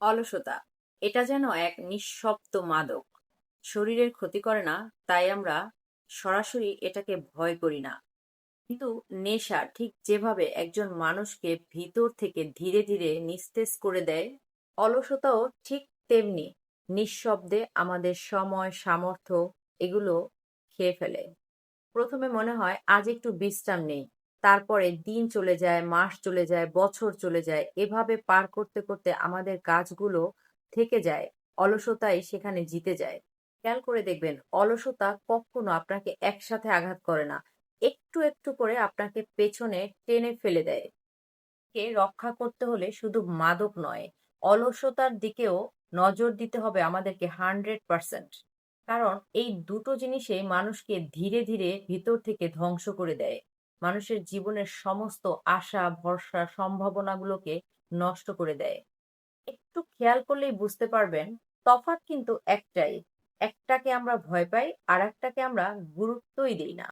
অলসতা এটা যেন এক নিঃশব্দ মাদক। শরীরের ক্ষতি করে না, তাই আমরা সরাসরি এটাকে ভয় করি না। কিন্তু নেশা ঠিক যেভাবে একজন মানুষকে ভিতর থেকে ধীরে ধীরে নিস্তেজ করে দেয়, অলসতাও ঠিক তেমনি নিঃশব্দে আমাদের সময়, সামর্থ্য এগুলো খেয়ে ফেলে। প্রথমে মনে হয় আজ একটু বিশ্রাম নেই। তারপরে দিন চলে যায়, মাস চলে যায়, বছর চলে যায়। এভাবে পার করতে করতে আমাদের কাজগুলো থেকে যায়। অলসতাই সেখানে জিতে যায়। খেয়াল করে দেখবেন, অলসতা কখনো আপনাকে একসাথে আঘাত করে না। একটু একটু করে আপনাকে পেছনে টেনে ফেলে দেয়। কে রক্ষা করতে হলে শুধু মাদক নয়, অলসতার দিকেও নজর দিতে হবে আমাদেরকে 100%। কারণ এই দুটো জিনিসই মানুষকে ধীরে ধীরে ভিতর থেকে ধ্বংস করে দেয়। মানুষের জীবনের সমস্ত আশা, ভরসা, সম্ভাবনাগুলোকে নষ্ট করে দেয়। একটু খেয়াল করলেই বুঝতে পারবেন, তফাৎ কিন্তু একটাই। একটাকে আমরা ভয় পাই, আর একটাকে আমরা গুরুত্বই দেই না।